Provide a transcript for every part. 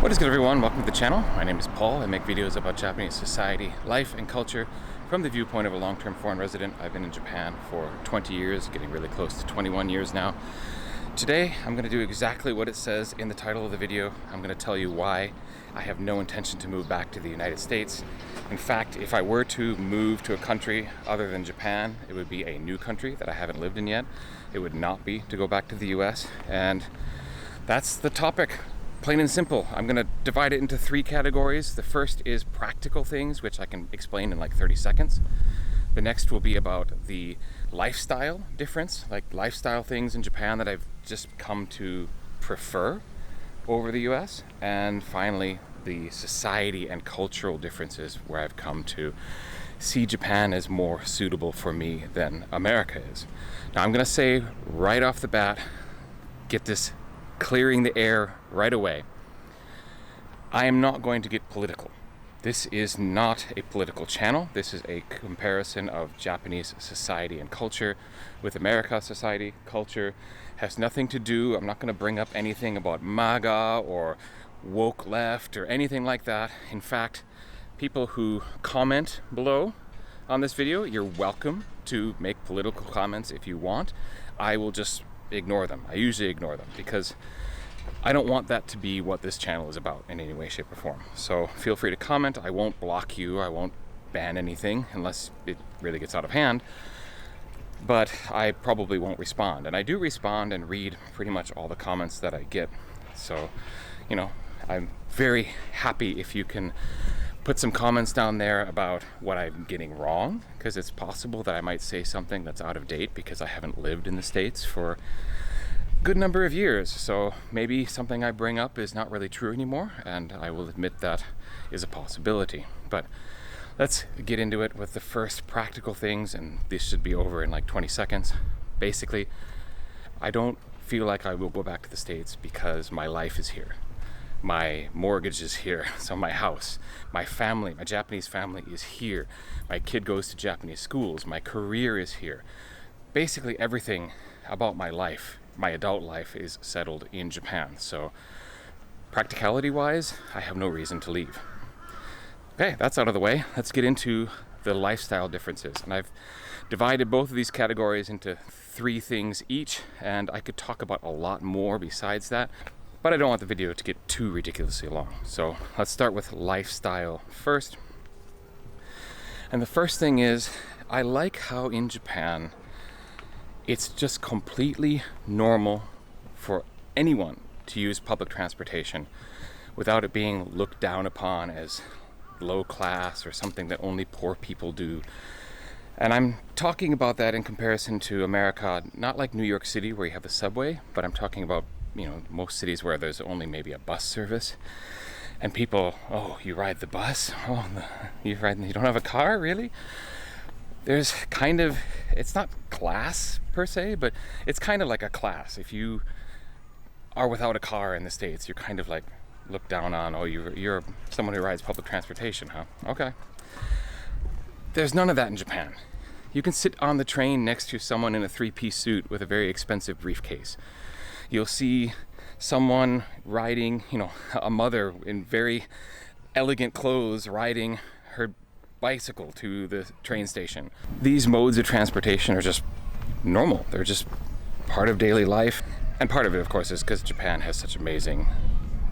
What is good, everyone? Welcome to the channel. My name is Paul. I make videos about Japanese society, life, and culture from the viewpoint of a long-term foreign resident. I've been in Japan for 20 years, getting really close to 21 years now. Today, I'm going to do exactly what it says in the title of the video. I'm going to tell you why I have no intention to move back to the United States. In fact, if I were to move to a country other than Japan, it would be a new country that I haven't lived in yet. It would not be to go back to the US, and that's the topic. Plain and simple. I'm going to divide it into three categories. The first is practical things, which I can explain in like 30 seconds. The next will be about the lifestyle difference, like lifestyle things in Japan that I've just come to prefer over the US. And finally, the society and cultural differences where I've come to see Japan as more suitable for me than America is. Now, I'm going to say right off the bat, get this clearing the air right away. I am not going to get political. This is not a political channel. This is a comparison of Japanese society and culture with America society, culture. Has nothing to do, I'm not going to bring up anything about MAGA or woke left or anything like that. In fact, people who comment below on this video, you're welcome to make political comments if you want. I will just ignore them. I usually ignore them because I don't want that to be what this channel is about in any way, shape, or form. So feel free to comment. I won't block you. I won't ban anything unless it really gets out of hand. But I probably won't respond. And I do respond and read pretty much all the comments that I get. So, I'm very happy if you can put some comments down there about what I'm getting wrong, because it's possible that I might say something that's out of date because I haven't lived in the States for a good number of years. So maybe something I bring up is not really true anymore, and I will admit that is a possibility. But let's get into it with the first practical things, and this should be over in like 20 seconds. Basically, I don't feel like I will go back to the States because my life is here. My mortgage is here, so my house, my family, my Japanese family is here. My kid goes to Japanese schools, my career is here. Basically everything about my life, my adult life, is settled in Japan. So practicality-wise, I have no reason to leave. Okay, that's out of the way. Let's get into the lifestyle differences. And I've divided both of these categories into three things each, and I could talk about a lot more besides that. But I don't want the video to get too ridiculously long. So let's start with lifestyle first. And the first thing is, I like how in Japan, it's just completely normal for anyone to use public transportation without it being looked down upon as low class or something that only poor people do. And I'm talking about that in comparison to America, not like New York City where you have the subway, but I'm talking about most cities where there's only maybe a bus service, and people, oh, you ride the bus? Oh, you don't have a car, really? There's kind of, it's not class per se, but it's kind of like a class. If you are without a car in the States, you're kind of like looked down on. Oh, you're someone who rides public transportation, huh? Okay. There's none of that in Japan. You can sit on the train next to someone in a three-piece suit with a very expensive briefcase. You'll see someone riding, a mother in very elegant clothes riding her bicycle to the train station. These modes of transportation are just normal. They're just part of daily life. And part of it, of course, is because Japan has such amazing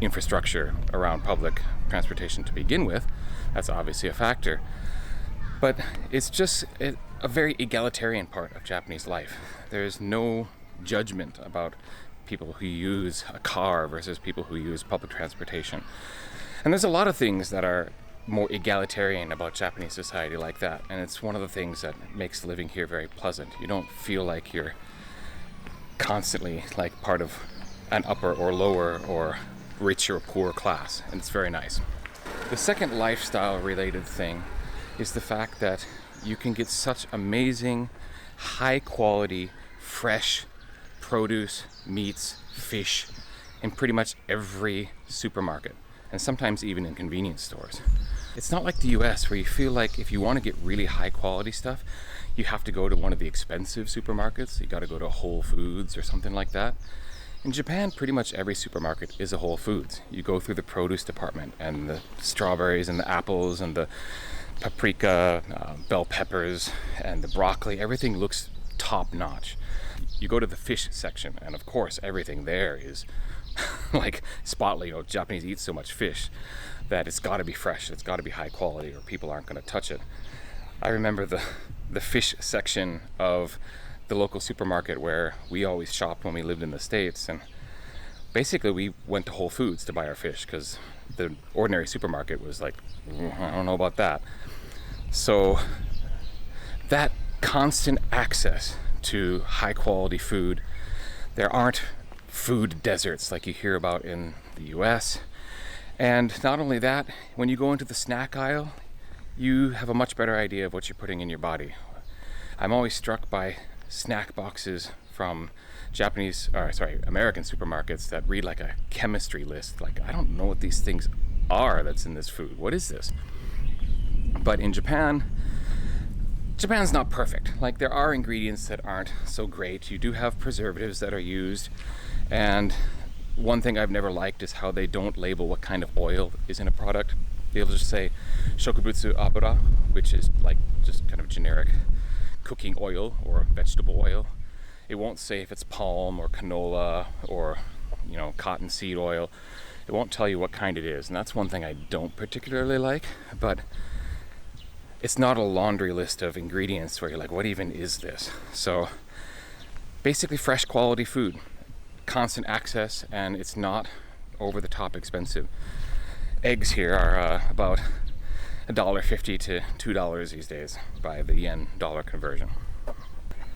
infrastructure around public transportation to begin with. That's obviously a factor. But it's just a very egalitarian part of Japanese life. There's no judgment about people who use a car versus people who use public transportation. And there's a lot of things that are more egalitarian about Japanese society like that. And it's one of the things that makes living here very pleasant. You don't feel like you're constantly like part of an upper or lower or rich or poor class. And it's very nice. The second lifestyle related thing is the fact that you can get such amazing, high quality, fresh produce, meats, fish in pretty much every supermarket, and sometimes even in convenience stores. It's not like the US where you feel like if you want to get really high quality stuff, you have to go to one of the expensive supermarkets. You got to go to Whole Foods or something like that. In Japan, pretty much every supermarket is a Whole Foods. You go through the produce department, and the strawberries and the apples and the paprika, bell peppers and the broccoli, everything looks top notch. You go to the fish section, and of course everything there is like spotlight. You know, Japanese eat so much fish that it's got to be fresh, it's got to be high quality, or people aren't going to touch it. I remember the fish section of the local supermarket where we always shopped when we lived in the States, and basically we went to Whole Foods to buy our fish because the ordinary supermarket was like, I don't know about that. So that constant access to high quality food, there aren't food deserts like you hear about in the US. And not only that, when you go into the snack aisle, you have a much better idea of what you're putting in your body. I'm always struck by snack boxes from American supermarkets that read like a chemistry list. Like, I don't know what these things are that's in this food. What is this? But in Japan's not perfect. Like, there are ingredients that aren't so great. You do have preservatives that are used. And one thing I've never liked is how they don't label what kind of oil is in a product. They'll just say shokubutsu abura, which is like just kind of generic cooking oil or vegetable oil. It won't say if it's palm or canola or, you know, cottonseed oil. It won't tell you what kind it is, and that's one thing I don't particularly like. But it's not a laundry list of ingredients where you're like, what even is this? So basically fresh quality food, constant access, and it's not over the top expensive. Eggs here are about $1.50 to $2 these days by the yen-dollar conversion.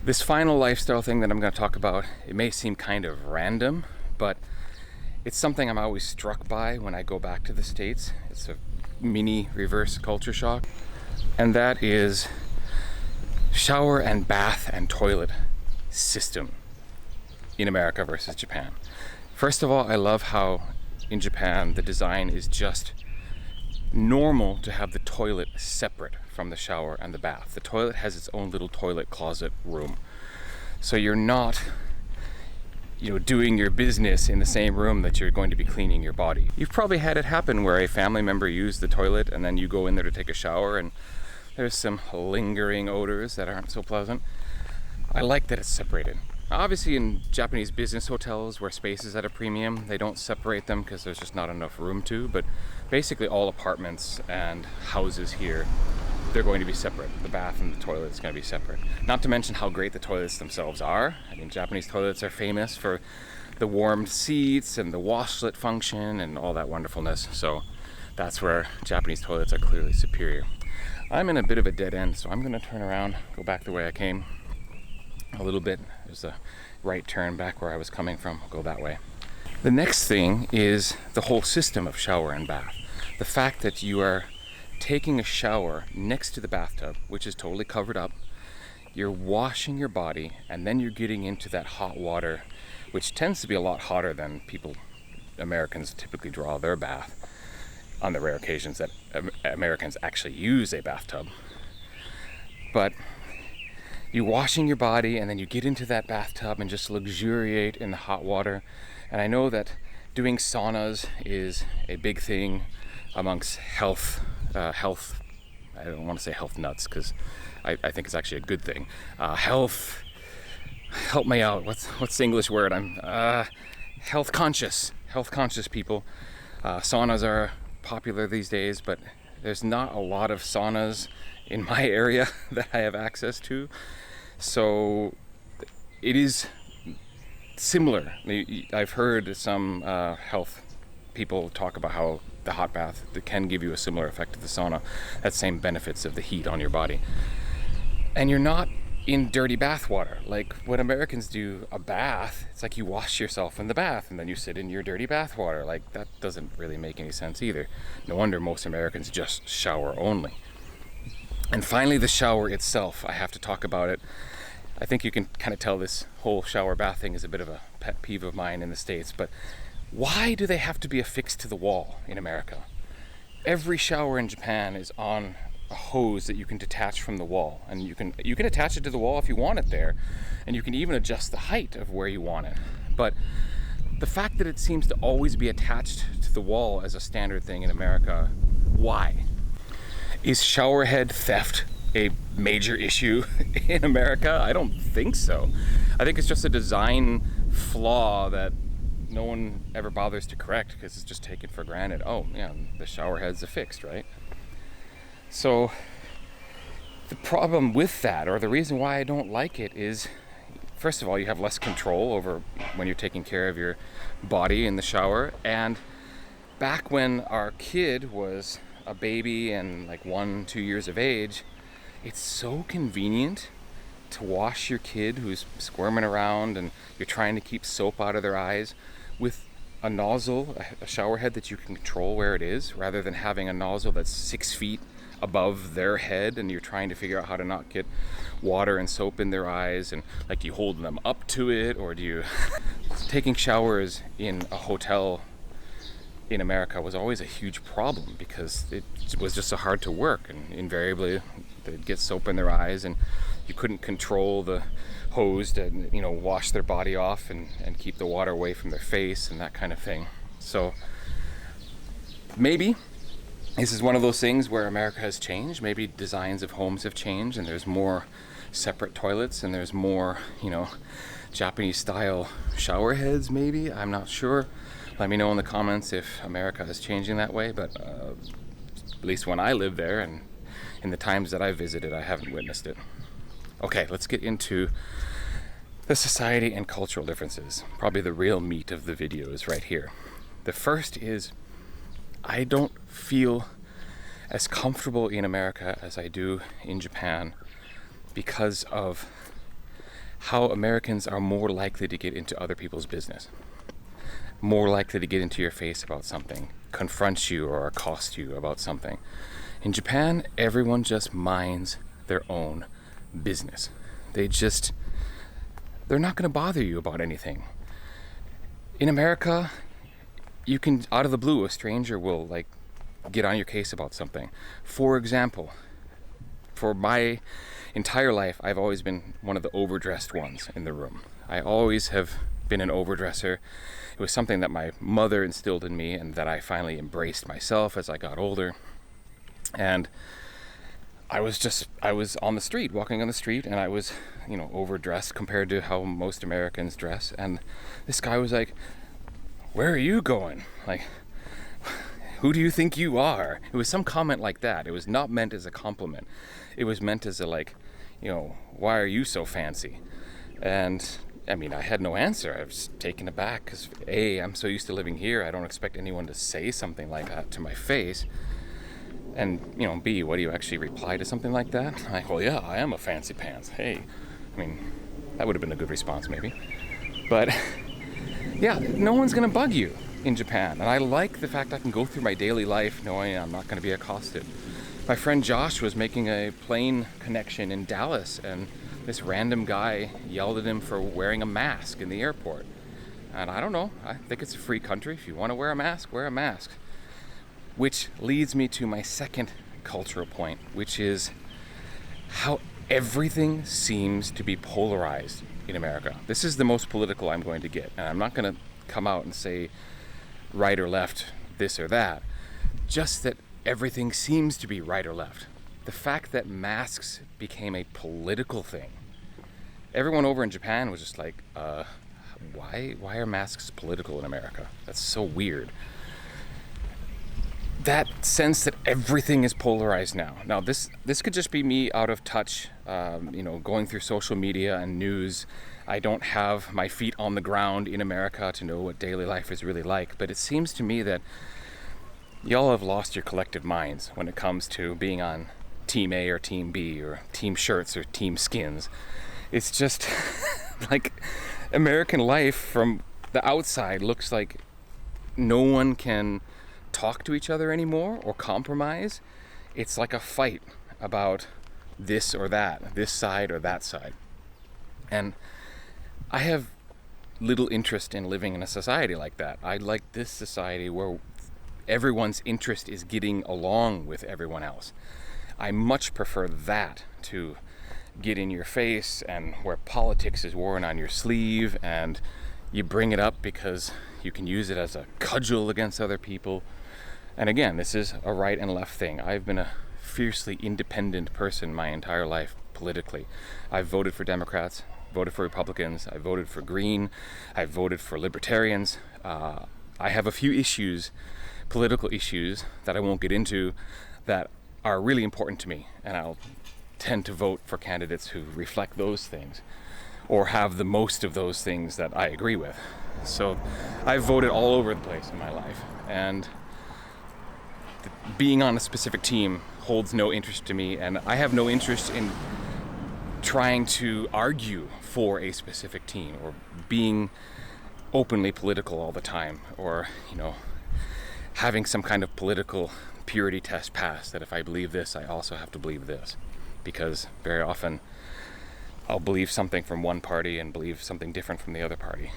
This final lifestyle thing that I'm going to talk about, it may seem kind of random, but it's something I'm always struck by when I go back to the States. It's a mini reverse culture shock, and that is shower and bath and toilet system in America versus Japan. First of all, I love how in Japan the design is just normal to have the toilet separate from the shower and the bath. The toilet has its own little toilet closet room. So you're not, doing your business in the same room that you're going to be cleaning your body. You've probably had it happen where a family member used the toilet and then you go in there to take a shower and there's some lingering odors that aren't so pleasant. I like that it's separated. Obviously in Japanese business hotels where space is at a premium, they don't separate them because there's just not enough room to, but basically all apartments and houses here, they're going to be separate. The bath and the toilet is going to be separate. Not to mention how great the toilets themselves are. I mean, Japanese toilets are famous for the warmed seats and the washlet function and all that wonderfulness. So that's where Japanese toilets are clearly superior. I'm in a bit of a dead end, so I'm going to turn around, go back the way I came a little bit. There's a right turn back where I was coming from. I'll go that way. The next thing is the whole system of shower and bath. The fact that you are taking a shower next to the bathtub, which is totally covered up. You're washing your body, and then you're getting into that hot water, which tends to be a lot hotter than Americans typically draw their bath on the rare occasions that Americans actually use a bathtub. But you're washing your body, and then you get into that bathtub and just luxuriate in the hot water. And I know that doing saunas is a big thing amongst health, I don't want to say health nuts because I think it's actually a good thing. Health, help me out. What's the English word? I'm health conscious people. Saunas are popular these days, but there's not a lot of saunas in my area that I have access to. So it is similar. I've heard some health people talk about how the hot bath can give you a similar effect to the sauna, that same benefits of the heat on your body. And you're not in dirty bath water. Like when Americans do a bath, it's like you wash yourself in the bath and then you sit in your dirty bath water. Like that doesn't really make any sense either. No wonder most Americans just shower only. And finally, the shower itself. I have to talk about it. I think you can kind of tell this whole shower bath thing is a bit of a pet peeve of mine in the States, but why do they have to be affixed to the wall in America? Every shower in Japan is on a hose that you can detach from the wall, and you can attach it to the wall if you want it there, and you can even adjust the height of where you want it. But the fact that it seems to always be attached to the wall as a standard thing in America, why? Is showerhead theft a major issue in America? I don't think so. I think it's just a design flaw that no one ever bothers to correct because it's just taken for granted. Oh, yeah, the shower head's affixed, right? So the problem with that, or the reason why I don't like it, is first of all, you have less control over when you're taking care of your body in the shower. And back when our kid was a baby and like 1-2 years of age, it's so convenient to wash your kid who's squirming around and you're trying to keep soap out of their eyes with a nozzle, a shower head that you can control where it is, rather than having a nozzle that's 6 feet above their head and you're trying to figure out how to not get water and soap in their eyes, and like, do you hold them up to it, or do you taking showers in a hotel in America was always a huge problem because it was just so hard to work, and invariably they'd get soap in their eyes and you couldn't control the hose to, you know, wash their body off and keep the water away from their face and that kind of thing. So maybe this is one of those things where America has changed. Maybe designs of homes have changed and there's more separate toilets and there's more, you know, Japanese style shower heads maybe. I'm not sure. Let me know in the comments if America is changing that way, but at least when I lived there and in the times that I visited, I haven't witnessed it. Okay, let's get into the society and cultural differences. Probably the real meat of the video is right here. The first is, I don't feel as comfortable in America as I do in Japan because of how Americans are more likely to get into other people's business, more likely to get into your face about something, confront you or accost you about something. In Japan, everyone just minds their own business. They're not going to bother you about anything. In America, you can, out of the blue, a stranger will like get on your case about something. For example, for my entire life, I've always been one of the overdressed ones in the room. I always have been an overdresser. It was something that my mother instilled in me and that I finally embraced myself as I got older. And I was on the street, walking on the street, and I was, you know, overdressed compared to how most Americans dress. And this guy was like, "Where are you going? Like, who do you think you are?" It was some comment like that. It was not meant as a compliment. It was meant as a, like, you know, "Why are you so fancy?" And I mean, I had no answer. I was taken aback because A, I'm so used to living here, I don't expect anyone to say something like that to my face. And, you know, B, what do you actually reply to something like that? Like, well, yeah, I am a fancy pants. Hey, I mean, that would have been a good response maybe. But yeah, no one's gonna bug you in Japan. And I like the fact I can go through my daily life knowing I'm not gonna be accosted. My friend Josh was making a plane connection in Dallas and this random guy yelled at him for wearing a mask in the airport. And I don't know, I think it's a free country. If you wanna wear a mask, wear a mask. Which leads me to my second cultural point, which is how everything seems to be polarized in America. This is the most political I'm going to get, and I'm not going to come out and say right or left, this or that, just that everything seems to be right or left. The fact that masks became a political thing. Everyone over in Japan was just like, why are masks political in America? That's so weird. That sense that everything is polarized now. Now, this could just be me out of touch, you know, going through social media and news. I don't have my feet on the ground in America to know what daily life is really like. But it seems to me that y'all have lost your collective minds when it comes to being on Team A or Team B or Team Shirts or Team Skins. It's just like American life from the outside looks like no one can talk to each other anymore or compromise. It's like a fight about this or that, this side or that side. And I have little interest in living in a society like that. I like this society where everyone's interest is getting along with everyone else. I much prefer that to get in your face and where politics is worn on your sleeve and, You bring it up because you can use it as a cudgel against other people. And again, this is a right and left thing. I've been a fiercely independent person my entire life politically. I've voted for Democrats, voted for Republicans, I voted for Green, I've voted for Libertarians. I have a few issues, political issues, that I won't get into, that are really important to me, and I'll tend to vote for candidates who reflect those things or have the most of those things that I agree with. So I've voted all over the place in my life, and being on a specific team holds no interest to me, and I have no interest in trying to argue for a specific team or being openly political all the time, or having some kind of political purity test passed that if I believe this, I also have to believe this, because very often I'll believe something from one party and believe something different from the other party.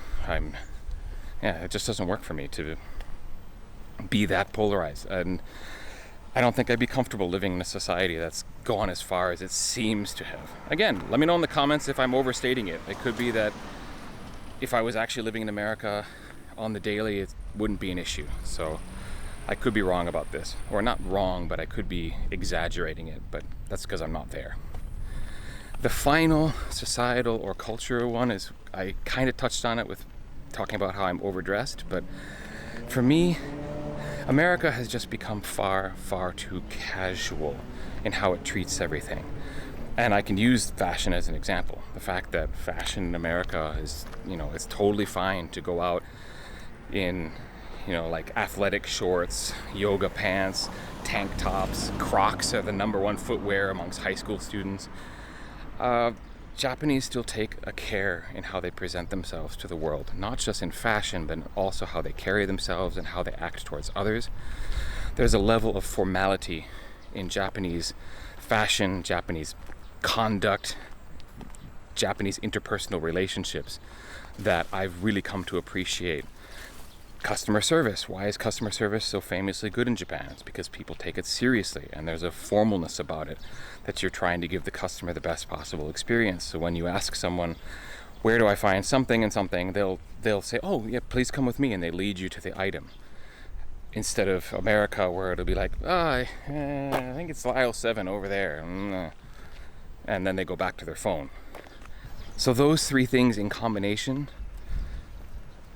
It just doesn't work for me to be that polarized, and I don't think I'd be comfortable living in a society that's gone as far as it seems to have. Again, let me know in the comments if I'm overstating it. It could be that if I was actually living in America on the daily, it wouldn't be an issue. So I could be wrong about this, or not wrong, but I could be exaggerating it, but that's because I'm not there. The final societal or cultural one is, I kind of touched on it with talking about how I'm overdressed, but for me, America has just become far, far too casual in how it treats everything. And I can use fashion as an example. The fact that fashion in America is, it's totally fine to go out in, like athletic shorts, yoga pants, tank tops. Crocs are the #1 footwear amongst high school students. Japanese still take a care in how they present themselves to the world, not just in fashion, but also how they carry themselves and how they act towards others. There's a level of formality in Japanese fashion, Japanese conduct, Japanese interpersonal relationships that I've really come to appreciate. Customer service. Why is customer service so famously good in Japan? It's because people take it seriously, and there's a formalness about it, that you're trying to give the customer the best possible experience. So when you ask someone, where do I find something and something, they'll say, oh yeah, please come with me, and they lead you to the item. Instead of America, where it'll be like, I think it's aisle 7 over there, and then they go back to their phone. So those three things in combination,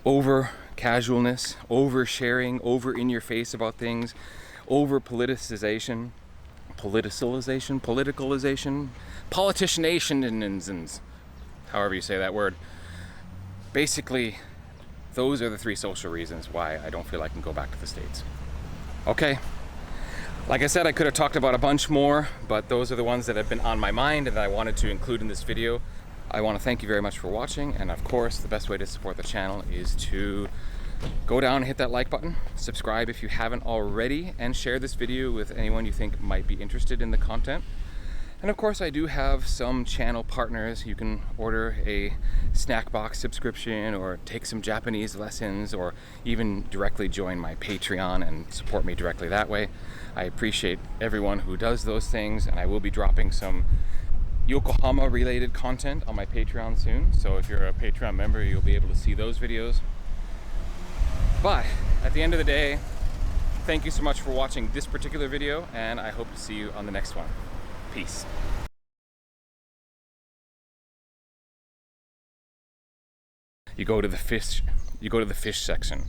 over casualness, over sharing, over in your face about things, over politicization, politicianation, however you say that word. Basically, those are the three social reasons why I don't feel I can go back to the States. Okay. Like I said, I could have talked about a bunch more, but those are the ones that have been on my mind and that I wanted to include in this video. I want to thank you very much for watching, and of course, the best way to support the channel is to go down and hit that like button, subscribe if you haven't already, and share this video with anyone you think might be interested in the content. And of course, I do have some channel partners. You can order a snack box subscription, or take some Japanese lessons, or even directly join my Patreon and support me directly that way. I appreciate everyone who does those things, and I will be dropping some Yokohama related content on my Patreon soon. So if you're a Patreon member, you'll be able to see those videos. But at the end of the day, thank you so much for watching this particular video, and I hope to see you on the next one. Peace. You go to the fish section.